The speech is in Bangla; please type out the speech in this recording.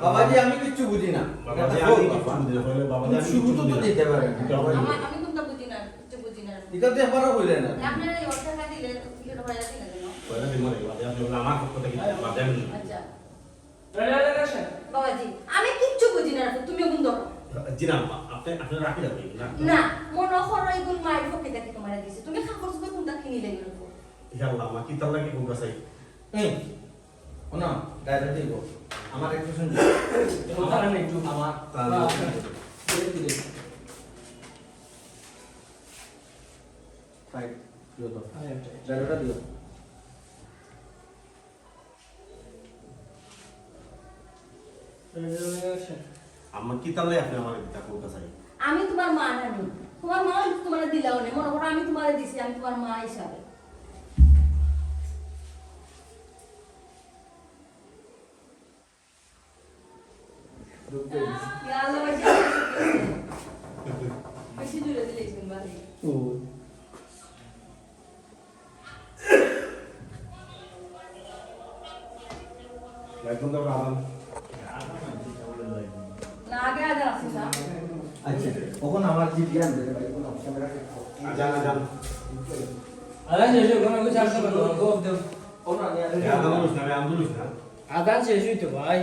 বাবাজি আমি কিচ্ছু বুঝি না বাবাজি আমি কিচ্ছু বুঝি না বলে বাবাজি আমি শুরু তো দিতে পারে আমি কোনটা বুঝি না কিছু বুঝি না এটা তো এবারও হইলে না আপনারা এই টাকা দিলে কিলো ভাড়া দিলেন কেন বলে দিমু রে বাবাজি আপনি বলে আমার পক্ষ থেকে বাবাজি আমি আচ্ছা রাজা বাবাজি আমি কিচ্ছু বুঝি না তুমি কোন ধরো জি না আপনি রাখি যাবেন না না মনে করো এগুলো মায়ের পক্ষে থেকে তোমার দিছে তুমি খাবার সবাই কোনটা কিনে লেগে গেল ইয়া আল্লাহ মা কি তার লাগে কোন কাছে এই ওনা ডাইরেক্ট দিব আমার একটু শুন কথা না একটু আমার রাইট দিও তো ডাইরেক্টটা দিও আমার কি তার লাগে আপনি আমার এটা কোন কাছে আমি তোমার মা নানি তোমার মা তোমার দিলাও না মনে করো আমি তোমারে দিছি আমি তোমার মা হিসাবে ইয়া আল্লাহ বাজি বেশি জুড়ে দিলে শুনবা ও লাইক বন্ধ করো আদান না আগে আগে আসিস না আচ্ছা কখন আমার জিপি আনবে ভাই কোন ক্যামেরা আজান আদান শেষ কোনো কিছু আসতে পারবো গো দেব ওনা নিয়ে আদান না আন্দোলন না আদান শেষ হইতো ভাই